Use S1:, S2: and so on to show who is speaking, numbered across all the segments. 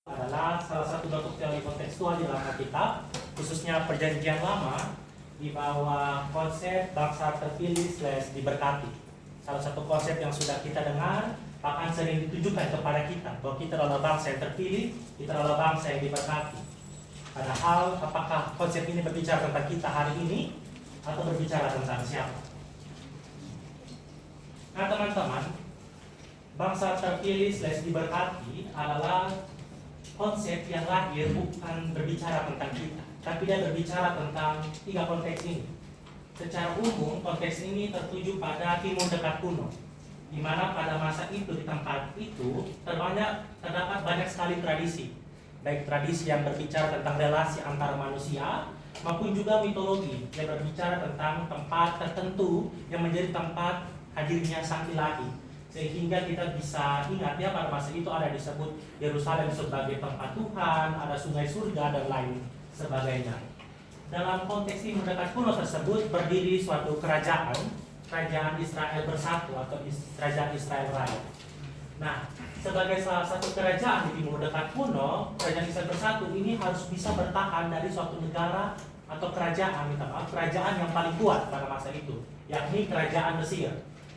S1: adalah salah satu bentuk teori kontekstual di dalam Alkitab, khususnya Perjanjian Lama, di bawah konsep bangsa terpilih / diberkati. Salah satu konsep yang sudah kita dengar, bahkan sering ditujukan kepada kita, bahwa kita adalah bangsa yang terpilih, kita adalah bangsa yang diberkati. Padahal, apakah konsep ini berbicara tentang kita hari ini, atau berbicara tentang siapa? Nah teman-teman, bangsa terpilih / diberkati adalah konsep yang lahir bukan berbicara tentang kita, tapi dia berbicara tentang tiga konteks ini. Secara umum, konteks ini tertuju pada Timur Dekat kuno, di mana pada masa itu, di tempat itu, terdapat banyak sekali tradisi, baik tradisi yang berbicara tentang relasi antar manusia, maupun juga mitologi yang berbicara tentang tempat tertentu yang menjadi tempat hadirnya sang ilahi. Sehingga kita bisa ingat ya, pada masa itu ada disebut Yerusalem sebagai tempat Tuhan, ada sungai surga dan lain sebagainya. Dalam konteks Timur Dekat kuno tersebut berdiri suatu kerajaan Israel bersatu atau kerajaan Israel Raya. Nah, sebagai salah satu kerajaan di Timur Dekat kuno, kerajaan Israel bersatu ini harus bisa bertahan dari suatu negara atau kerajaan yang paling kuat pada masa itu, yakni kerajaan Mesir.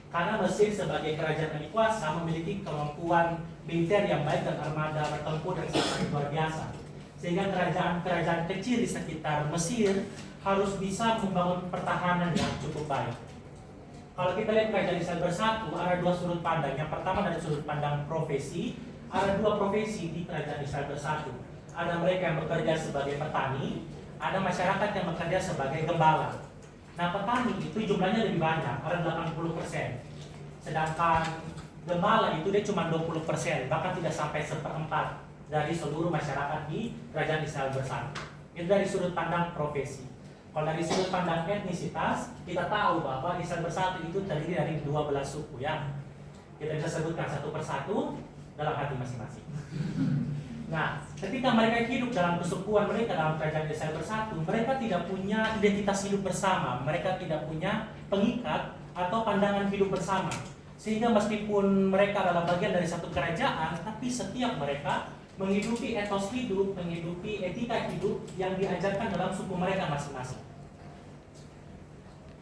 S1: Karena Mesir sebagai kerajaan yang kuasa memiliki kemampuan militer yang baik dan armada bertempur yang sangat luar biasa. Sehingga kerajaan-kerajaan kecil di sekitar Mesir harus bisa membangun pertahanan yang cukup baik. Kalau kita lihat kerajaan Israel bersatu, ada dua sudut pandang. Yang pertama dari sudut pandang profesi, ada dua profesi di kerajaan Israel bersatu. Ada mereka yang bekerja sebagai petani, ada masyarakat yang bekerja sebagai gembala. Nah, petani itu jumlahnya lebih banyak, ada 80%. Sedangkan gembala itu dia cuma 20%, bahkan tidak sampai 1/4 dari seluruh masyarakat di kerajaan Israel bersatu. Itu dari sudut pandang profesi. Kalau dari sudut pandang etnisitas, kita tahu bahwa Israel bersatu itu terdiri dari 12 suku ya. Kita bisa sebutkan satu persatu dalam hati masing-masing. Nah, ketika mereka hidup dalam kesukuan mereka dalam kerajaan Israel bersatu, mereka tidak punya identitas hidup bersama, mereka tidak punya pengikat atau pandangan hidup bersama. Sehingga meskipun mereka adalah bagian dari satu kerajaan, tapi setiap mereka menghidupi etos hidup, menghidupi etika hidup yang diajarkan dalam suku mereka masing-masing.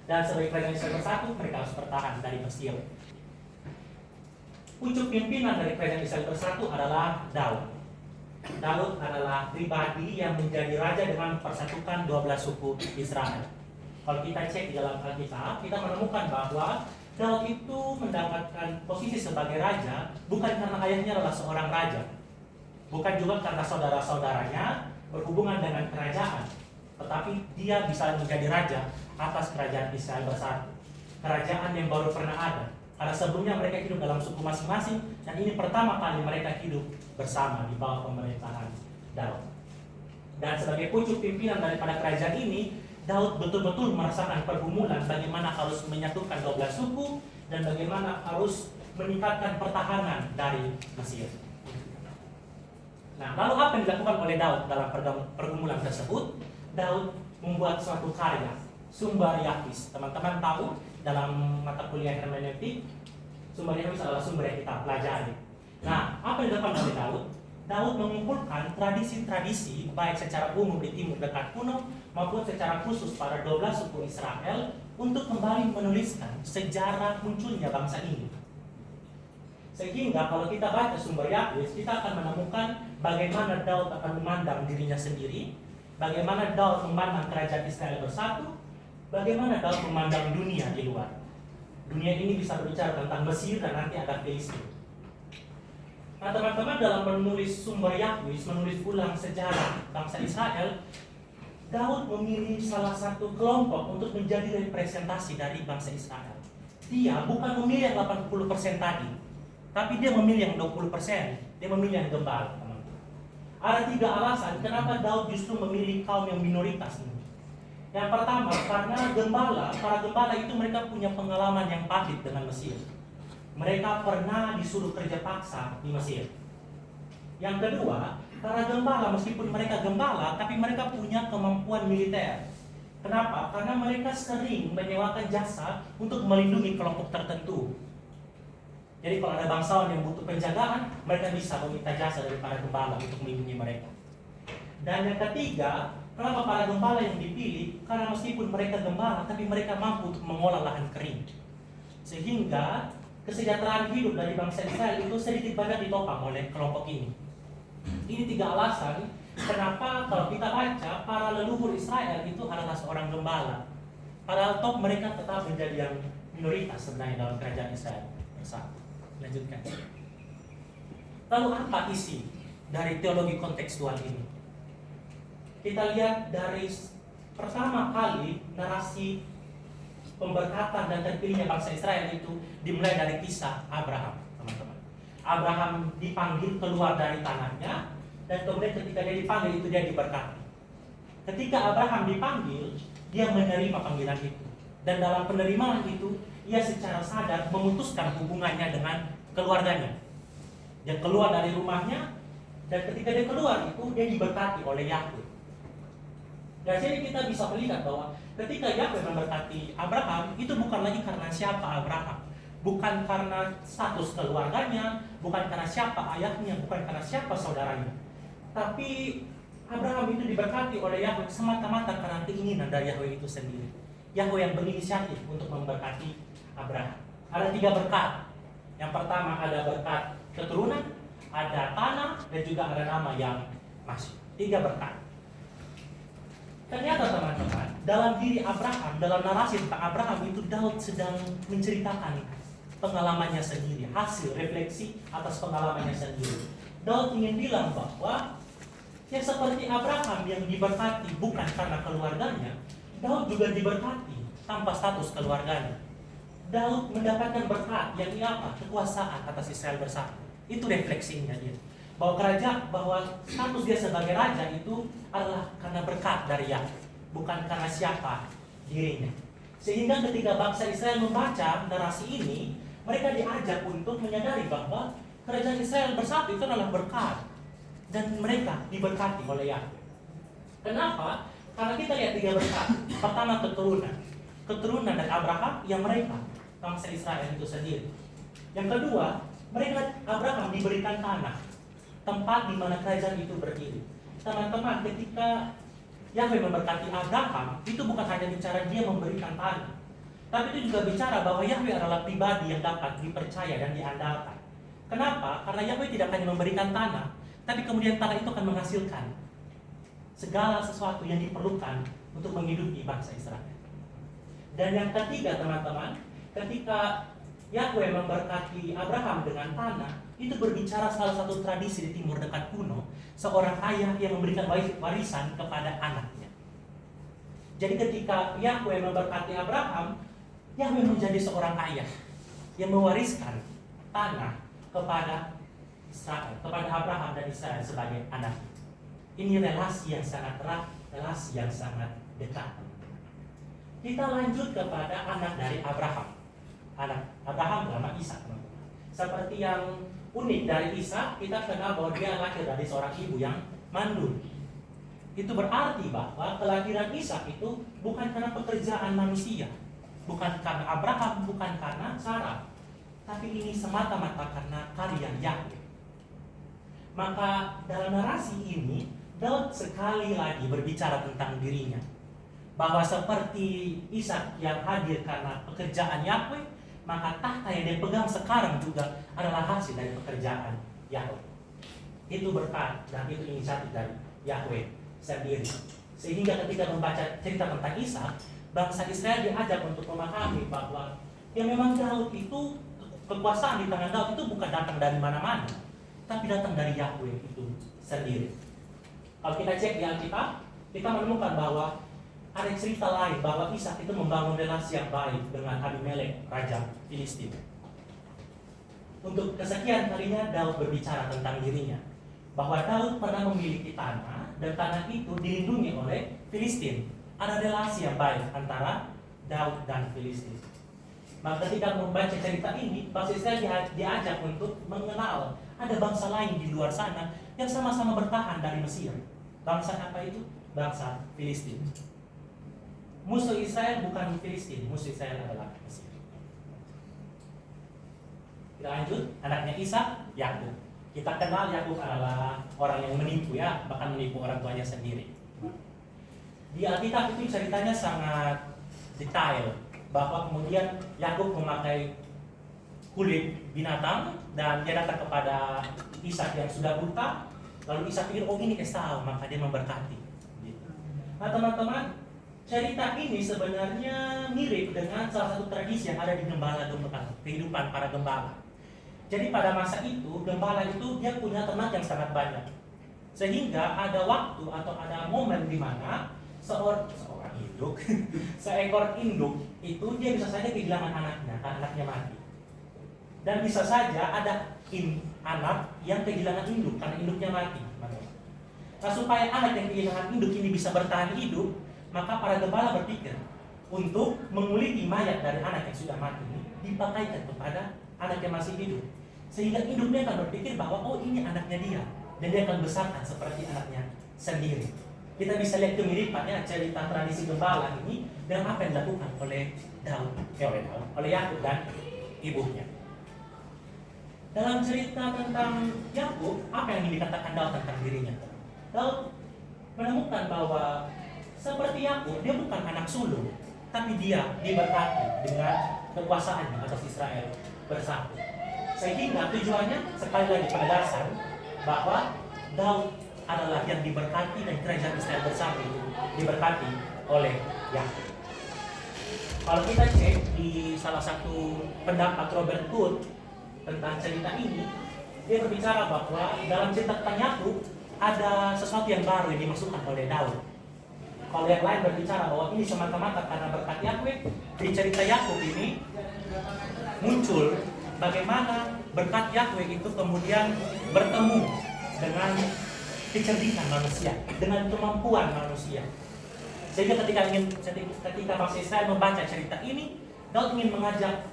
S1: Dan sebagai kerajaan Israel bersatu, mereka harus bertahan dari Mesir. Pucuk pimpinan dari kerajaan Israel bersatu adalah Daud. Daud adalah pribadi yang menjadi raja dengan persatukan 12 suku Israel. Kalau kita cek di dalam Alkitab, kita menemukan bahwa Daud itu mendapatkan posisi sebagai raja bukan karena ayahnya adalah seorang raja, bukan juga karena saudara-saudaranya berhubungan dengan kerajaan, tetapi dia bisa menjadi raja atas kerajaan Israel bersatu, kerajaan yang baru pernah ada. Karena sebelumnya mereka hidup dalam suku masing-masing, dan ini pertama kali mereka hidup bersama di bawah pemerintahan Daud. Dan sebagai pucuk pimpinan daripada kerajaan ini, Daud betul-betul merasakan pergumulan bagaimana harus menyatukan 12 suku dan bagaimana harus meningkatkan pertahanan dari Mesir. Nah, lalu apa yang dilakukan oleh Daud dalam pergumulan tersebut? Daud membuat suatu karya, Sumber Yahwis. Teman-teman tahu dalam mata kuliah hermeneutik, sumber Yahwis adalah sumber yang kita pelajari. Nah, apa yang dilakukan oleh Daud? Daud mengumpulkan tradisi-tradisi baik secara umum di Timur Dekat kuno maupun secara khusus pada 12 suku Israel untuk kembali menuliskan sejarah munculnya bangsa ini. Sehingga kalau kita baca sumber Yahwis, kita akan menemukan bagaimana Daud akan memandang dirinya sendiri, bagaimana Daud memandang kerajaan Israel bersatu, bagaimana Daud memandang dunia di luar. Dunia ini bisa berbicara tentang Mesir dan nanti ada Filistin. Nah teman-teman, dalam menulis sumber Yahwis, menulis ulang sejarah bangsa Israel, Daud memilih salah satu kelompok untuk menjadi representasi dari bangsa Israel. Dia bukan memilih yang 80% tadi, tapi dia memilih yang 20%. Dia memilih yang gembala. Ada 3 alasan kenapa Daud justru memilih kaum yang minoritas ini. Yang pertama, karena para gembala itu mereka punya pengalaman yang pahit dengan Mesir. Mereka pernah disuruh kerja paksa di Mesir. Yang kedua, para gembala meskipun mereka gembala, tapi mereka punya kemampuan militer. Kenapa? Karena mereka sering menyewakan jasa untuk melindungi kelompok tertentu. Jadi kalau ada bangsawan yang butuh penjagaan, mereka bisa meminta jasa dari para gembala untuk melindungi mereka. Dan yang ketiga, kenapa para gembala yang dipilih? Karena meskipun mereka gembala, tapi mereka mampu untuk mengolah lahan kering. Sehingga kesejahteraan hidup dari bangsa Israel itu sedikit banyak ditopang oleh kelompok ini. Ini 3 alasan kenapa kalau kita baca para leluhur Israel itu adalah seorang gembala. Padahal toh mereka tetap menjadi yang minoritas sebenarnya dalam kerajaan Israel. Lanjutkan. Lalu apa isi dari teologi kontekstual ini? Kita lihat dari pertama kali narasi pemberkatan dan terpilihnya bangsa Israel itu dimulai dari kisah Abraham, teman-teman. Abraham dipanggil keluar dari tanahnya, dan kemudian ketika dia dipanggil itu dia diberkati. Ketika Abraham dipanggil, dia menerima panggilan itu. Dan dalam penerimaan itu, ia secara sadar memutuskan hubungannya dengan keluarganya. Dia keluar dari rumahnya, dan ketika dia keluar itu, dia diberkati oleh Yahweh. Dan jadi kita bisa melihat bahwa ketika Yahweh memberkati Abraham, itu bukan lagi karena siapa Abraham. Bukan karena status keluarganya, bukan karena siapa ayahnya, bukan karena siapa saudaranya. Tapi Abraham itu diberkati oleh Yahweh semata-mata karena keinginan dari Yahweh itu sendiri. Yahweh yang berinisiatif untuk memberkati Abraham. Ada 3 berkat. Yang pertama ada berkat keturunan, ada tanah, dan juga ada nama yang masuk. 3 berkat. Ternyata teman-teman, dalam diri Abraham, dalam narasi tentang Abraham itu Daud sedang menceritakan pengalamannya sendiri, hasil refleksi atas pengalamannya sendiri. Daud ingin bilang bahwa ya seperti Abraham yang diberkati bukan karena keluarganya, Daud juga diberkati tanpa status keluarganya. Daud mendapatkan berkat yang apa? Kekuasaan atas Israel bersatu. Itu refleksinya dia. Bahwa status dia sebagai raja itu adalah karena berkat dari Yahweh, bukan karena siapa dirinya. Sehingga ketika bangsa Israel membaca narasi ini, mereka diajak untuk menyadari bahwa kerajaan Israel bersatu itu adalah berkat, dan mereka diberkati oleh Yahweh. Kenapa? Karena kita lihat 3 berkat. Pertama keturunan dari Abraham yang mereka bangsa Israel itu sendiri. Yang kedua, Abraham diberikan tanah, tempat di mana kerajaan itu berdiri. Teman-teman, ketika Yahweh memberkati Abraham, itu bukan hanya bicara dia memberikan tanah, tapi itu juga bicara bahwa Yahweh adalah pribadi yang dapat dipercaya dan diandalkan. Kenapa? Karena Yahweh tidak hanya memberikan tanah, tapi kemudian tanah itu akan menghasilkan segala sesuatu yang diperlukan untuk menghidupi bangsa Israel. Dan yang ketiga, teman-teman, ketika Yahweh memberkati Abraham dengan tanah, itu berbicara salah satu tradisi di Timur Dekat kuno, seorang ayah yang memberikan warisan kepada anaknya. Jadi ketika Yahweh memberkati Abraham, Yahweh menjadi seorang ayah yang mewariskan tanah kepada Israel, kepada Abraham dan Israel sebagai anak. Ini relasi yang sangat erat, relasi yang sangat dekat. Kita lanjut kepada anak dari Abraham. Anak Abraham bernama Ishak. Seperti yang unik dari Ishak, kita kenal bahwa dia lahir dari seorang ibu yang mandul. Itu berarti bahwa kelahiran Ishak itu bukan karena pekerjaan manusia, bukan karena Abraham, bukan karena Sarah, tapi ini semata-mata karena karya Yahweh. Maka dalam narasi ini, Daud sekali lagi berbicara tentang dirinya, bahwa seperti Ishak yang hadir karena pekerjaan Yahweh, maka tahta yang dia pegang sekarang juga adalah hasil dari pekerjaan Yahweh. Itu berkat dan itu inisiatif dari Yahweh sendiri. Sehingga ketika membaca cerita tentang Ishak, bangsa Israel diajak untuk memahami bahwa ya memang Daud itu, kekuasaan di tangan Daud itu bukan datang dari mana-mana, tapi datang dari Yahweh itu sendiri. Kalau kita cek di Alkitab, kita menemukan bahwa ada cerita lain bahwa Ishak itu membangun relasi yang baik dengan Abimelek, raja Filistin. Untuk kesekian kalinya Daud berbicara tentang dirinya, bahwa Daud pernah memiliki tanah dan tanah itu dilindungi oleh Filistin. Ada relasi yang baik antara Daud dan Filistin. Maka ketika membaca cerita ini, bangsa Israel diajak untuk mengenal ada bangsa lain di luar sana yang sama-sama bertahan dari Mesir. Bangsa apa itu? Bangsa Filistin. Musuh Israel bukan Filistin, musuh Israel adalah Mesir. Kita lanjut, anaknya Ishak, Yakub. Kita kenal Yakub adalah orang yang menipu ya, bahkan menipu orang tuanya sendiri. Di Alkitab itu ceritanya sangat detail, bahwa kemudian Yakub memakai kulit binatang dan dia datang kepada Ishak yang sudah buta, lalu Ishak pikir, oh ini Esau, maka dia memberkati. Nah teman-teman, cerita ini sebenarnya mirip dengan salah satu tradisi yang ada di gembala-gembala, kehidupan para gembala. Jadi pada masa itu, gembala itu dia punya ternak yang sangat banyak. Sehingga ada waktu atau ada momen di mana seekor induk itu dia bisa saja kehilangan anaknya karena anaknya mati. Dan bisa saja ada anak yang kehilangan induk karena induknya mati. Nah, supaya anak yang kehilangan induk ini bisa bertahan hidup, maka para gembala berpikir untuk menguliti mayat dari anak yang sudah mati ini dipakaikan kepada anak yang masih hidup, sehingga induknya akan berpikir bahwa oh ini anaknya dia, dan dia akan besarkan seperti anaknya sendiri. Kita bisa lihat kemiripannya cerita tradisi gembala ini dengan apa yang dilakukan oleh Yakub dan ibunya. Dalam cerita tentang Yakub, apa yang dikatakan Daud tentang dirinya? Daud menemukan bahwa seperti Yakub, dia bukan anak sulung, tapi dia diberkati dengan kekuasaannya atas Israel bersatu. Sehingga tujuannya sekali lagi penegasan bahwa Daud adalah yang diberkati dan kerajaan Israel bersatu diberkati oleh Yakub. Kalau kita cek di salah satu pendapat Robert Wood tentang cerita ini, dia berbicara bahwa dalam cerita tentang Yakub ada sesuatu yang baru yang dimasukkan oleh Daud. Kalau yang lain berbicara bahwa ini semata-mata karena berkat Yahweh, di cerita Yakub ini muncul bagaimana berkat Yahweh itu kemudian bertemu dengan kecerdikan manusia, dengan kemampuan manusia. Sehingga ketika bangsa Israel membaca cerita ini, Daud ingin mengajak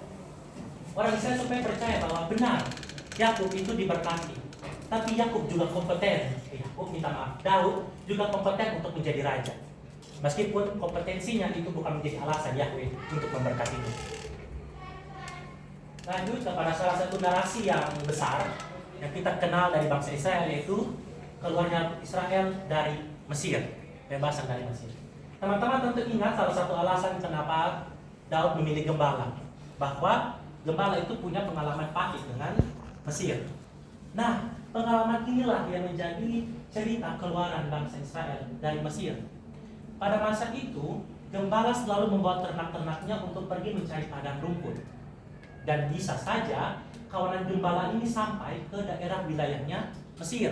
S1: orang Israel supaya percaya bahwa benar Yakub itu diberkati. Tapi Yakub juga kompeten. Daud juga kompeten untuk menjadi raja. Meskipun kompetensinya itu bukan menjadi alasan Yahweh untuk memberkatinya. Lanjut kepada salah satu narasi yang besar yang kita kenal dari bangsa Israel, yaitu keluarnya Israel dari Mesir, pembebasan dari Mesir. Teman-teman tentu ingat salah satu alasan kenapa Daud memilih gembala, bahwa gembala itu punya pengalaman pahit dengan Mesir. Nah, pengalaman inilah yang menjadi cerita keluaran bangsa Israel dari Mesir. Pada masa itu, gembala selalu membawa ternak-ternaknya untuk pergi mencari padang rumput. Dan bisa saja kawanan gembala ini sampai ke daerah wilayahnya Mesir.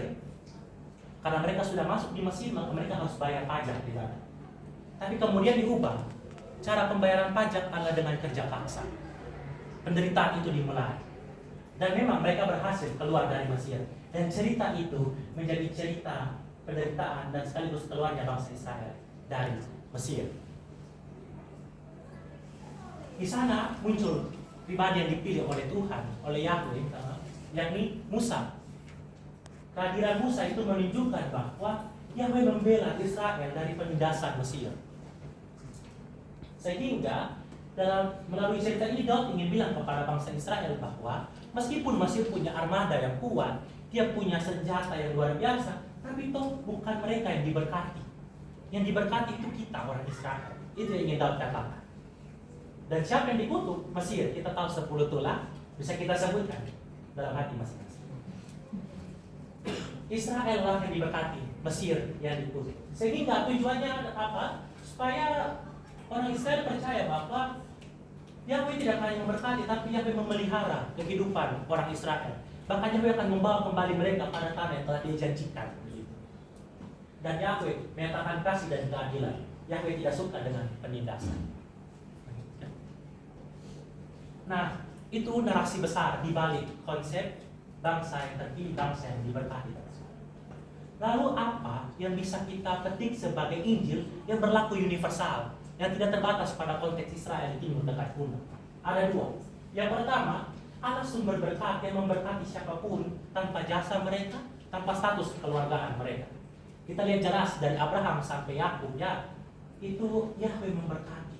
S1: Karena mereka sudah masuk di Mesir, maka mereka harus bayar pajak di sana. Tapi kemudian diubah. Cara pembayaran pajak adalah dengan kerja paksa. Penderitaan itu dimulai. Dan memang mereka berhasil keluar dari Mesir. Dan cerita itu menjadi cerita penderitaan dan sekaligus keluarnya bangsa Israel dari Mesir. Di sana muncul pribadi yang dipilih oleh Tuhan, oleh Yahweh, yakni Musa. Kehadiran Musa itu menunjukkan bahwa Yahweh membela Israel dari penindasan Mesir. Sehingga melalui cerita ini Daud ingin bilang kepada bangsa Israel bahwa meskipun Mesir punya armada yang kuat, dia punya senjata yang luar biasa, tapi itu bukan mereka yang diberkati. Yang diberkati itu kita, orang Israel. Itu yang ingin Daud katakan. Dan siapa yang dikutuk? Mesir. Kita tahu 10 tulah, bisa kita sebutkan dalam hati masing-masing. Israel lah yang diberkati, Mesir yang dikutuk. Sehingga tujuannya apa? Supaya orang Israel percaya bahwa Yahweh tidak hanya memberkati, tapi Yahweh memelihara kehidupan orang Israel. Bahkan Yahweh akan membawa kembali mereka pada tanah yang telah dijanjikan. Dan Yahweh menyatakan kasih dan keadilan. Yahweh tidak suka dengan penindasan. Nah, itu narasi besar di balik konsep bangsa yang terpilih, bangsa yang diberkati. Lalu apa yang bisa kita petik sebagai Injil yang berlaku universal, yang tidak terbatas pada konteks Israel di Timur Tengah kuno? Ada dua. Yang pertama, Allah sumber berkat yang memberkati siapapun tanpa jasa mereka, tanpa status kekeluargaan mereka. Kita lihat jelas dari Abraham sampai Yakub, ya, itu Yahweh memberkati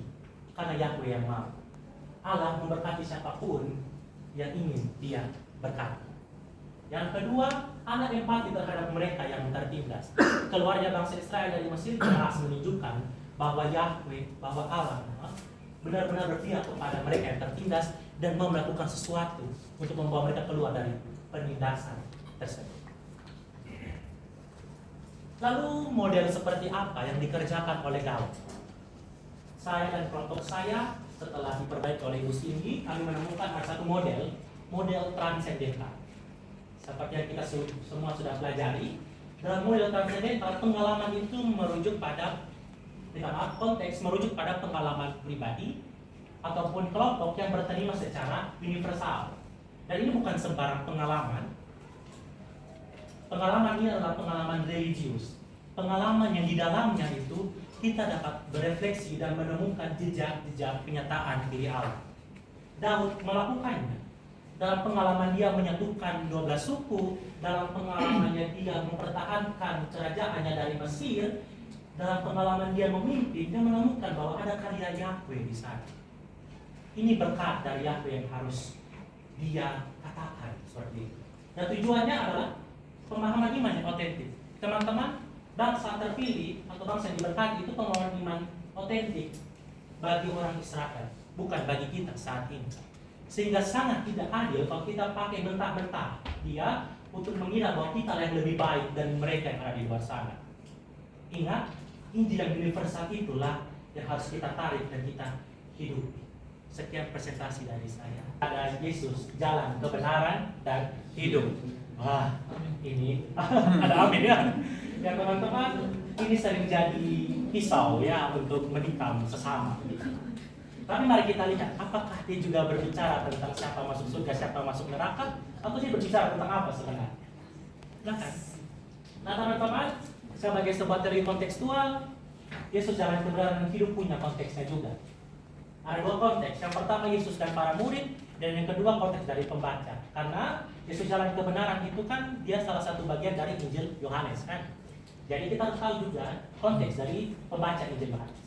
S1: karena Yahweh yang mau. Allah memberkati siapapun yang ingin dia berkati. Yang kedua, ada empati terhadap mereka yang tertindas. Keluarnya bangsa Israel dari Mesir jelas menunjukkan bahwa Yahweh, bahwa Allah benar-benar berpihak kepada mereka yang tertindas dan mau melakukan sesuatu untuk membawa mereka keluar dari penindasan tersebut. Lalu model seperti apa yang dikerjakan oleh Daud? Saya dan kelompok saya setelah diperbaiki oleh Ibu Cindy, kami menemukan ada satu model transendental. Seperti yang kita semua sudah pelajari, dalam model transendental pengalaman itu merujuk pada konteks merujuk pada pengalaman pribadi ataupun kelompok yang berterima secara universal. Dan ini bukan sembarang pengalaman. Pengalaman ini adalah pengalaman religius. Pengalaman yang di dalamnya itu kita dapat berefleksi dan menemukan jejak-jejak kenyataan diri Allah. Daud melakukannya. Dalam pengalaman dia menyatukan 12 suku, dalam pengalamannya dia mempertahankan kerajaannya dari Mesir, dalam pengalaman dia memimpin, dia menemukan bahwa ada karya Yahweh di sana. Ini berkat dari Yahweh yang harus dia katakan seperti itu. Dan tujuannya adalah pemahaman iman yang otentik. Teman-teman, bangsa terpilih atau bangsa yang diberkati itu pemahaman iman otentik bagi orang Israel, bukan bagi kita saat ini. Sehingga sangat tidak adil kalau kita pakai mentah-mentah dia untuk mengira bahwa kita yang lebih baik dari mereka yang ada di luar sana. Ingat, Injil yang universal itulah yang harus kita tarik dan kita hidupi. Sekian presentasi dari saya. Ada Yesus, jalan, kebenaran, dan hidup. Wah, ini ada amin ya. Ya teman-teman, ini sering jadi pisau ya untuk menikam sesama. Tapi mari kita lihat, apakah dia juga berbicara tentang siapa masuk surga, siapa masuk neraka, atau dia berbicara tentang apa sebenarnya? Silakan. Nah teman-teman, sebagai sebuah teori kontekstual, Yesus jalan kebenaran dan hidup punya konteksnya juga. Ada dua konteks. Yang pertama Yesus dan para murid, dan yang kedua konteks dari pembaca. Karena Yesus jalan kebenaran itu kan dia salah satu bagian dari Injil Yohanes kan. Jadi kita harus tahu juga konteks dari pembaca Injil Yohanes.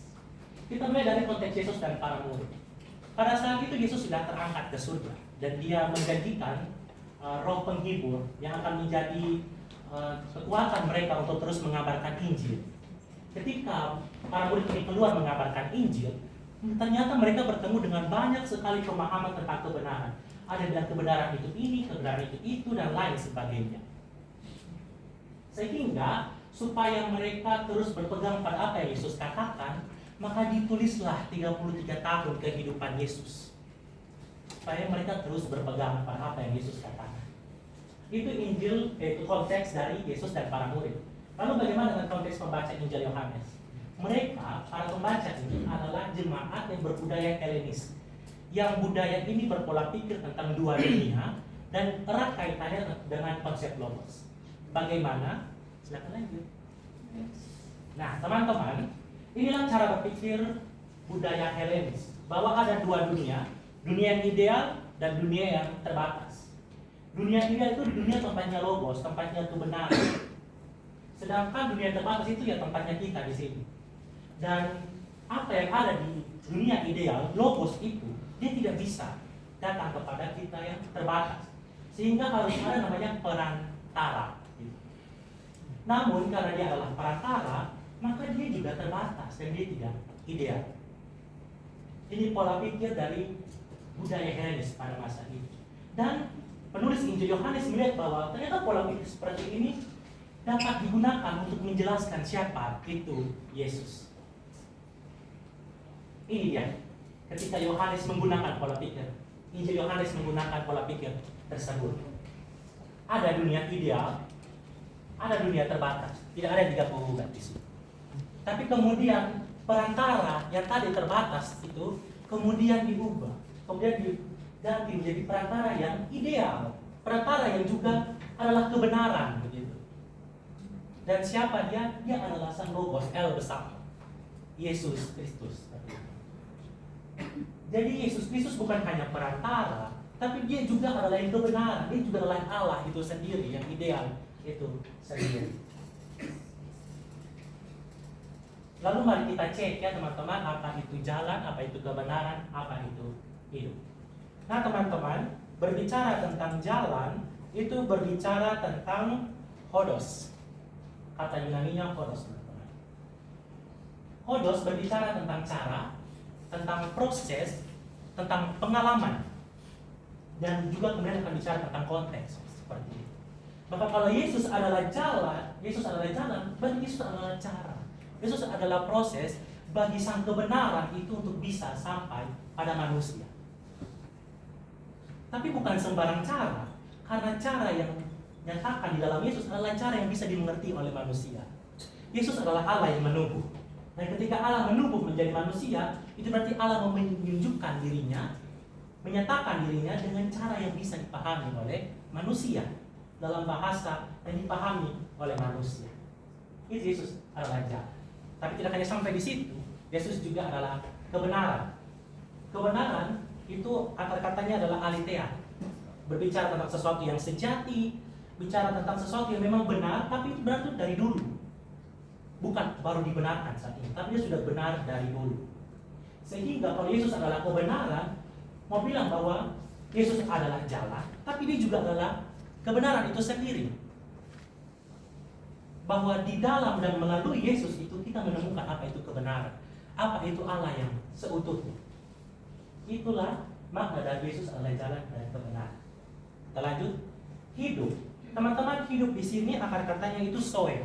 S1: Kita mulai dari konteks Yesus dan para murid. Pada saat itu Yesus sudah terangkat ke surga dan dia menjanjikan roh penghibur yang akan menjadi kekuatan mereka untuk terus mengabarkan Injil. Ketika para murid ini keluar mengabarkan Injil, ternyata mereka bertemu dengan banyak sekali pemahaman tentang kebenaran. Ada yang bilang kebenaran itu ini, kebenaran itu, dan lain sebagainya. Sehingga supaya mereka terus berpegang pada apa yang Yesus katakan, maka ditulislah 33 tahun kehidupan Yesus. Supaya mereka terus berpegang pada apa yang Yesus katakan. Itu Injil, yaitu konteks dari Yesus dan para murid. Lalu bagaimana dengan konteks pembaca Injil Yohanes? Mereka, para pembaca ini adalah jemaat yang berbudaya Helenis. Yang budaya ini berpola pikir tentang dua dunia dan erat kaitannya dengan konsep logos. Bagaimana? Silakan lanjut. Nah, teman-teman, inilah cara berpikir budaya Helenis. Bahwa ada dua dunia, dunia yang ideal dan dunia yang terbatas. Dunia ideal itu dunia tempatnya logos, tempatnya kebenaran. Sedangkan dunia terbatas itu ya tempatnya kita di sini. Dan apa yang ada di dunia ideal, logos itu, dia tidak bisa datang kepada kita yang terbatas. Sehingga harus ada namanya perantara. Namun karena dia adalah perantara, maka dia juga terbatas dan dia tidak ideal. Ini pola pikir dari budaya Helenis pada masa itu. Dan penulis Injil Yohanes melihat bahwa ternyata pola pikir seperti ini dapat digunakan untuk menjelaskan siapa itu Yesus. Ini dia, ketika Yohanes menggunakan pola pikir, Injil Yohanes menggunakan pola pikir tersebut. Ada dunia ideal, ada dunia terbatas, tidak ada yang digabungkan di situ. Tapi kemudian perantara yang tadi terbatas itu kemudian diubah, kemudian diganti menjadi perantara yang ideal, perantara yang juga adalah kebenaran begitu. Dan siapa dia? Dia adalah sang logos, El besar, Yesus Kristus. Jadi Yesus Kristus bukan hanya perantara, tapi dia juga adalah yang kebenaran, dia juga adalah Allah itu sendiri, yang ideal itu sendiri. Lalu mari kita cek ya teman-teman, apa itu jalan, apa itu kebenaran, apa itu hidup. Nah teman-teman, berbicara tentang jalan, itu berbicara tentang hodos. Kata Yunaninya hodos. Hodos berbicara tentang cara, tentang proses, tentang pengalaman, dan juga kemudian akan bicara tentang konteks seperti itu. Maka kalau Yesus adalah jalan, berarti Yesus adalah cara. Yesus adalah proses bagi sang kebenaran itu untuk bisa sampai pada manusia. Tapi bukan sembarang cara, karena cara yang nyatakan di dalam Yesus adalah cara yang bisa dimengerti oleh manusia. Yesus adalah Allah yang menubuh. Dan ketika Allah menubuh menjadi manusia, itu berarti Allah menunjukkan dirinya, menyatakan dirinya dengan cara yang bisa dipahami oleh manusia, dalam bahasa yang dipahami oleh manusia. Itu Yesus adalah jalan. Tapi tidak hanya sampai di situ, Yesus juga adalah kebenaran. Kebenaran itu akar katanya adalah aletheia, berbicara tentang sesuatu yang sejati, bicara tentang sesuatu yang memang benar, tapi itu benar itu dari dulu, bukan baru dibenarkan saat ini, tapi dia sudah benar dari dulu. Sehingga kalau Yesus adalah kebenaran, mau bilang bahwa Yesus adalah jalan, tapi dia juga adalah kebenaran itu sendiri. Bahwa di dalam dan melalui Yesus itu kita menemukan apa itu kebenaran, apa itu Allah yang seutuhnya. Itulah makna dari Yesus adalah jalan dan kebenaran. Kita lanjut, hidup. Teman-teman, hidup di sini akar katanya itu zoe.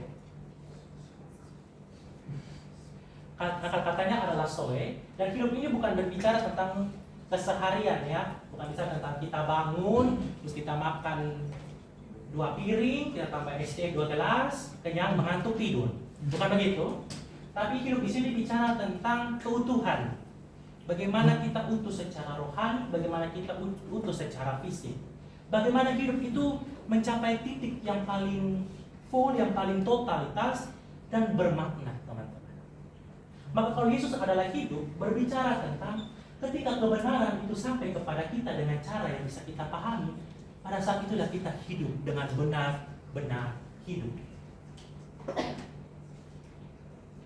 S1: Akar katanya adalah zoe, dan hidup ini bukan berbicara tentang keseharian ya, bukan bicara tentang kita bangun, terus kita makan 2 piring, kita tambah SD 2 gelas, kenyang, mengantuk, tidur. Bukan begitu. Tapi hidup di sini bicara tentang keutuhan. Bagaimana kita utuh secara rohani, bagaimana kita utuh secara fisik. Bagaimana hidup itu mencapai titik yang paling full, yang paling totalitas dan bermakna, teman-teman. Maka kalau Yesus adalah hidup, berbicara tentang ketika kebenaran itu sampai kepada kita dengan cara yang bisa kita pahami, pada saat itulah kita hidup dengan benar-benar hidup.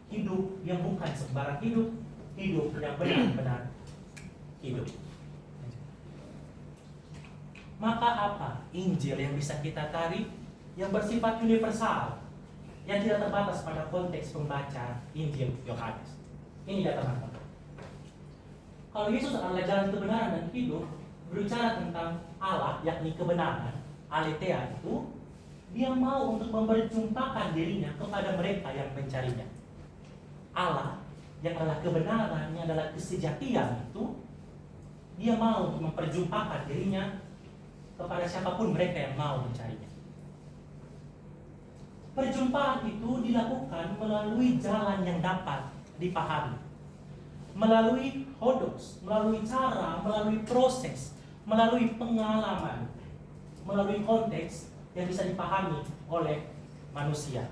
S1: Hidup yang bukan sembarang hidup, hidup yang benar-benar hidup. Maka apa Injil yang bisa kita tarik, yang bersifat universal, yang tidak terbatas pada konteks pembaca Injil Yohanes? Ini dia, teman-teman. Kalau Yesus adalah jalan kebenaran dan hidup, berbicara tentang Allah, yakni kebenaran, aletheia itu, dia mau untuk memperjumpakan dirinya kepada mereka yang mencarinya. Allah yang adalah kebenaran, yang adalah kesejatian itu, dia mau untuk memperjumpakan dirinya kepada siapapun mereka yang mau mencarinya. Perjumpaan itu dilakukan melalui jalan yang dapat dipahami, melalui hodos, melalui cara, melalui proses, melalui pengalaman, melalui konteks yang bisa dipahami oleh manusia.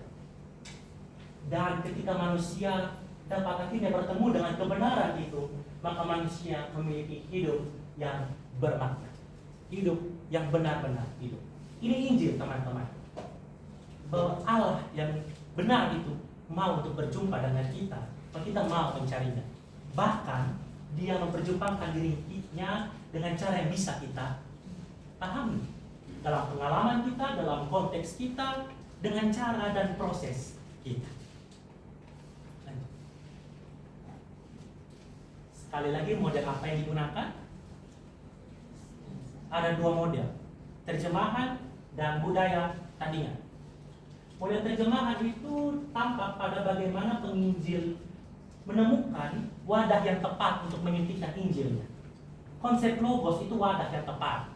S1: Dan ketika manusia dapat akhirnya bertemu dengan kebenaran itu, maka manusia memiliki hidup yang bermakna, hidup yang benar-benar hidup. Ini Injil, teman-teman. Bahwa Allah yang benar itu mau untuk berjumpa dengan kita, maka kita mau mencarinya. Bahkan dia memperjumpakan dirinya dengan cara yang bisa kita pahami, dalam pengalaman kita, dalam konteks kita, dengan cara dan proses kita. Sekali lagi, model apa yang digunakan? Ada 2 model, terjemahan dan budaya tandingan. Model terjemahan itu tampak pada bagaimana penginjil menemukan wadah yang tepat untuk menyuntikkan Injilnya. Konsep logos itu wadah yang tepat.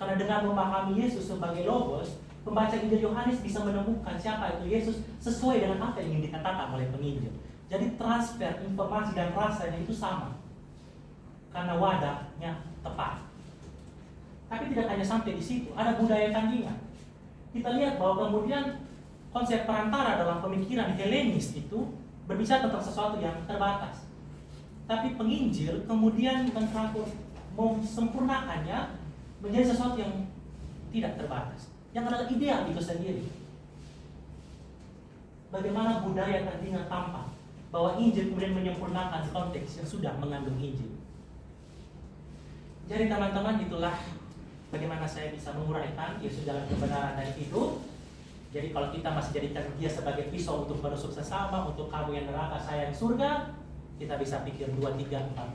S1: Karena dengan memahami Yesus sebagai logos, pembaca Injil Yohanes bisa menemukan siapa itu Yesus sesuai dengan apa yang ingin dikatakan oleh penginjil. Jadi transfer informasi dan rasanya itu sama, karena wadahnya tepat. Tapi tidak hanya sampai di situ, ada budaya tandingan. Kita lihat bahwa kemudian konsep perantara dalam pemikiran Helenis itu berbicara tentang sesuatu yang terbatas. Tapi penginjil kemudian sempurnakannya menjadi sesuatu yang tidak terbatas, yang adalah ideal itu sendiri. Bagaimana budaya tandingan tampak bahwa Injil kemudian menyempurnakan konteks yang sudah mengandung Injil. Jadi teman-teman, itulah bagaimana saya bisa menguraikan Yesus jalan kebenaran dan hidup. Jadi kalau kita masih jadikan dia sebagai pisau untuk menusuk sesama, untuk kamu yang neraka, saya yang surga, kita bisa pikir 2, 3, 4.